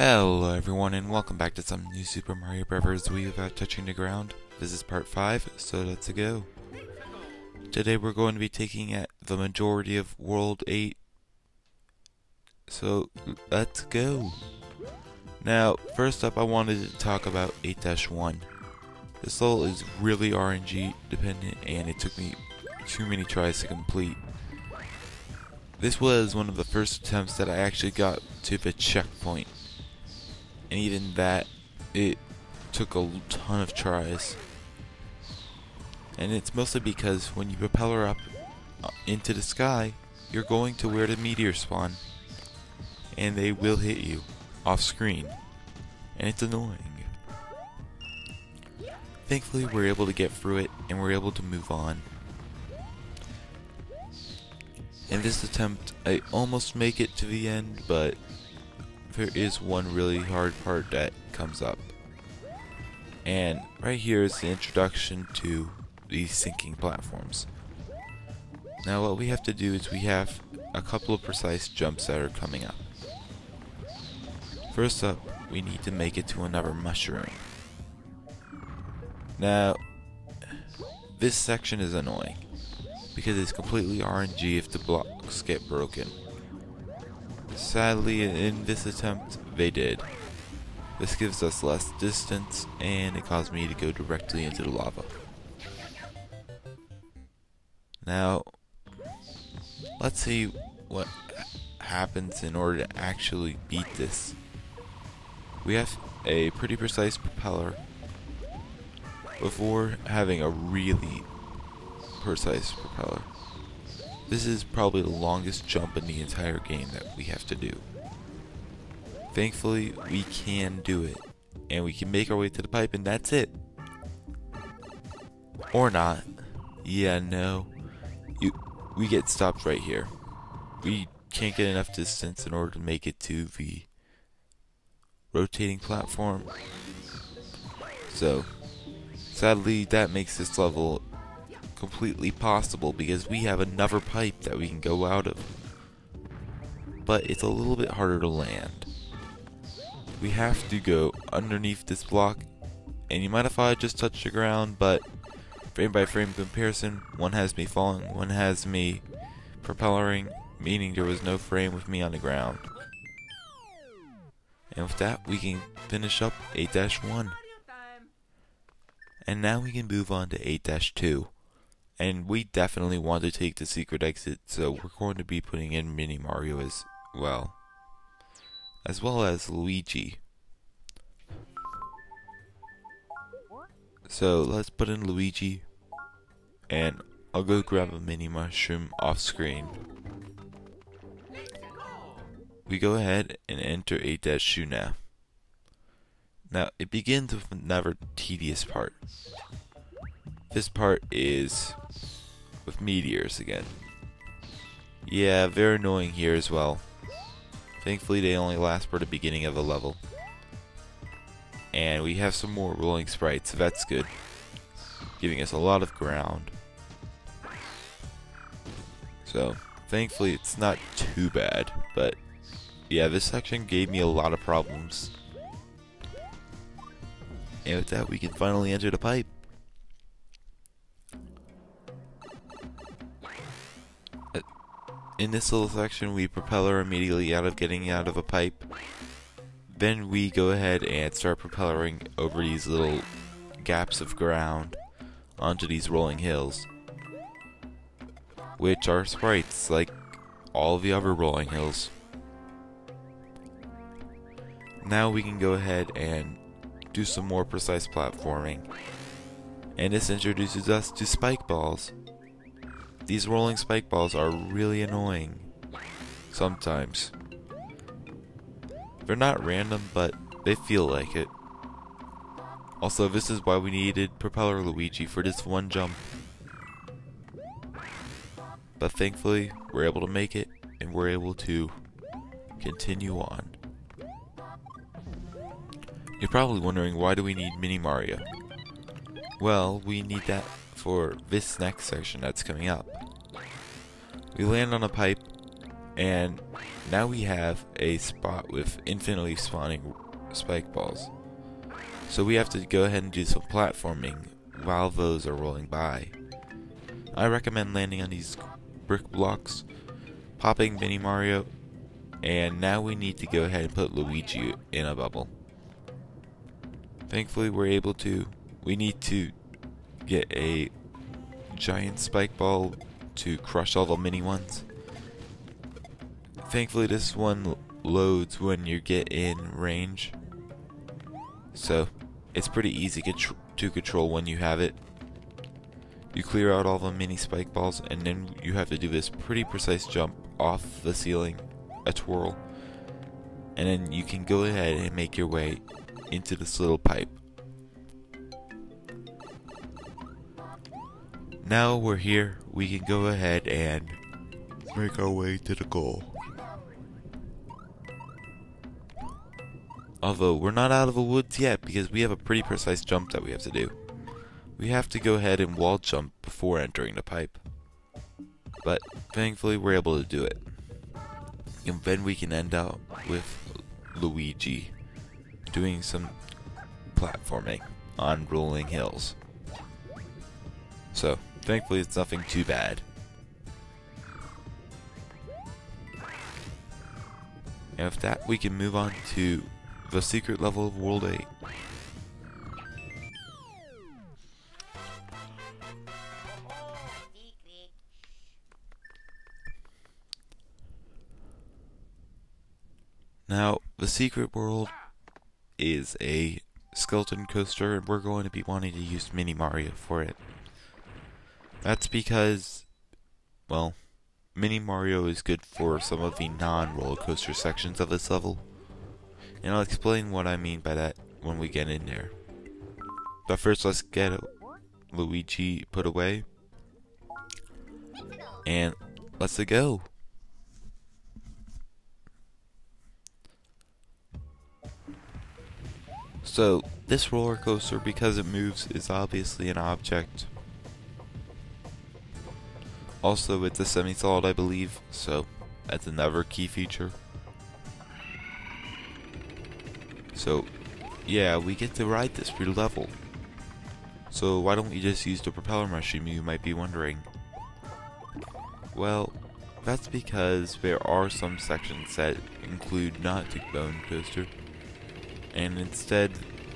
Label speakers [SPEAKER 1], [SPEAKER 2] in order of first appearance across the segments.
[SPEAKER 1] Hello everyone and welcome back to some new Super Mario Bros Wii without touching the ground. This is part 5, so let's go. Today we're going to be taking at the majority of World 8. So let's go. Now, first up I wanted to talk about 8-1. This level is really RNG dependent and it took me too many tries to complete. This was one of the first attempts that I actually got to the checkpoint. And even that, it took a ton of tries. And it's mostly because when you propel her up into the sky, you're going to where the meteors spawn. And they will hit you off screen. And it's annoying. Thankfully, we're able to get through it and we're able to move on. In this attempt, I almost make it to the end, but there is one really hard part that comes up. And right here is the introduction to these sinking platforms. Now what we have to do is we have a couple of precise jumps that are coming up. First up, we need to make it to another mushroom. Now, this section is annoying because it's completely RNG if the blocks get broken. Sadly, in this attempt, they did. This gives us less distance, and it caused me to go directly into the lava. Now, let's see what happens in order to actually beat this. We have a pretty precise propeller before having a really precise propeller. This is probably the longest jump in the entire game that we have to do. Thankfully, we can do it. And we can make our way to the pipe and that's it. Or not. Yeah, no. We get stopped right here. We can't get enough distance in order to make it to the rotating platform. So, sadly, that makes this level completely possible because we have another pipe that we can go out of. But it's a little bit harder to land. We have to go underneath this block, and you might have thought I just touched the ground, but frame by frame comparison, one has me falling, one has me propelling, meaning there was no frame with me on the ground. And with that, we can finish up 8-1. And now we can move on to 8-2. And we definitely want to take the secret exit, so we're going to be putting in Mini Mario as well as Luigi. So let's put in Luigi, and I'll go grab a mini mushroom off screen. We go ahead and enter 8-2 now. Now it begins with another tedious part. This part is with meteors again. Yeah, very annoying here as well. Thankfully they only last for the beginning of the level. And we have some more rolling sprites, so that's good. Giving us a lot of ground. So, thankfully it's not too bad, but yeah, this section gave me a lot of problems. And with that we can finally enter the pipe. In this little section, we propel her immediately out of getting out of a pipe. Then we go ahead and start propelling over these little gaps of ground onto these rolling hills, which are sprites like all the other rolling hills. Now we can go ahead and do some more precise platforming, and this introduces us to spike balls. These rolling spike balls are really annoying sometimes. They're not random, but they feel like it. Also, this is why we needed Propeller Luigi for this one jump. But thankfully, we're able to make it, and we're able to continue on. You're probably wondering, why do we need Mini Mario? Well, we need that for this next section that's coming up. We land on a pipe, And now we have a spot with infinitely spawning spike balls. So we have to go ahead and do some platforming while those are rolling by. I recommend landing on these brick blocks, popping Mini Mario, and now we need to go ahead and put Luigi in a bubble. Thankfully we're able to. We need to get a giant spike ball to crush all the mini ones. Thankfully this one loads when you get in range, so it's pretty easy to control when you have it. You clear out all the mini spike balls, and then you have to do this pretty precise jump off the ceiling, a twirl, and then you can go ahead and make your way into this little pipe. Now we're here, we can go ahead and make our way to the goal. Although we're not out of the woods yet because we have a pretty precise jump that we have to do. We have to go ahead and wall jump before entering the pipe. But thankfully we're able to do it. And then we can end up with Luigi doing some platforming on rolling hills. So thankfully it's nothing too bad. And with that we can move on to the secret level of World 8. Now, the secret world is a skeleton coaster, and we're going to be wanting to use Mini Mario for it. That's because, well, Mini Mario is good for some of the non-roller coaster sections of this level. And I'll explain what I mean by that when we get in there. But first let's get Luigi put away. And let's go. So this roller coaster, because it moves, is obviously an object. Also it's a semi-solid, I believe, so that's another key feature. So, yeah, we get to ride this through the level. So why don't we just use the propeller mushroom, you might be wondering. Well, that's because there are some sections that include not the bone coaster. And instead,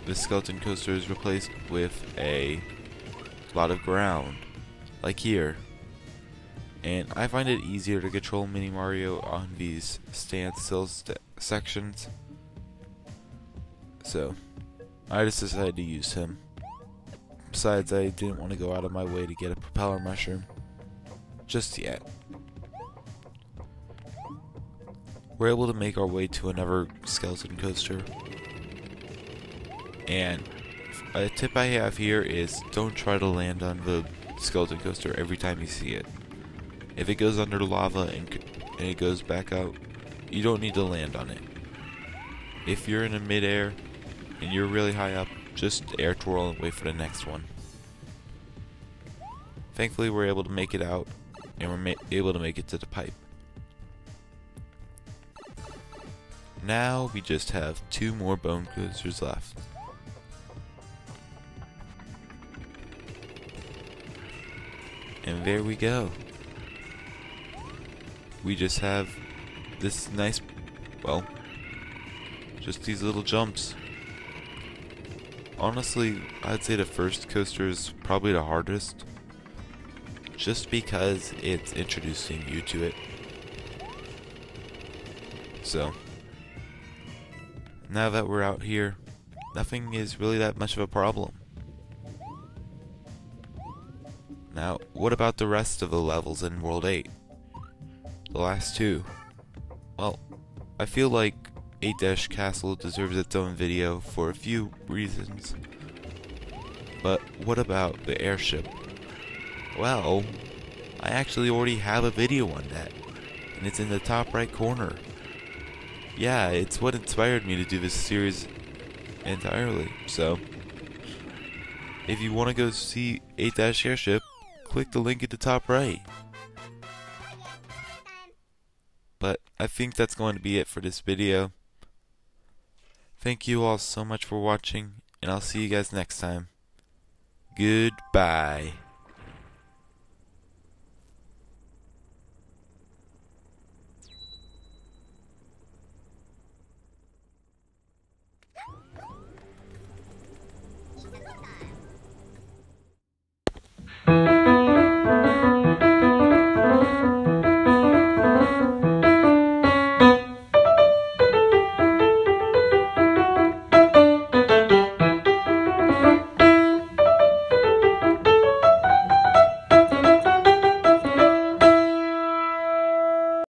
[SPEAKER 1] the skeleton coaster is replaced with a lot of ground, like here. And I find it easier to control Mini Mario on these standstill sections. So, I just decided to use him. Besides, I didn't want to go out of my way to get a propeller mushroom. Just yet. We're able to make our way to another skeleton coaster. And a tip I have here is don't try to land on the skeleton coaster every time you see it. If it goes under lava and it goes back out, you don't need to land on it. If you're in a mid-air and you're really high up, just air twirl and wait for the next one. Thankfully we're able to make it out, and we're able to make it to the pipe. Now we just have 2 more bone coasters left. And there we go. We just have this nice, well, just these little jumps. Honestly, I'd say the first coaster is probably the hardest, just because it's introducing you to it. So, now that we're out here, nothing is really that much of a problem. Now, what about the rest of the levels in World 8? The last 2? Well, I feel like 8 Castle deserves its own video for a few reasons. But what about the airship? Well, I actually already have a video on that, and it's in the top right corner. Yeah, it's what inspired me to do this series entirely, so if you want to go see 8 Airship, click the link at the top right. But I think that's going to be it for this video. Thank you all so much for watching, and I'll see you guys next time. Goodbye.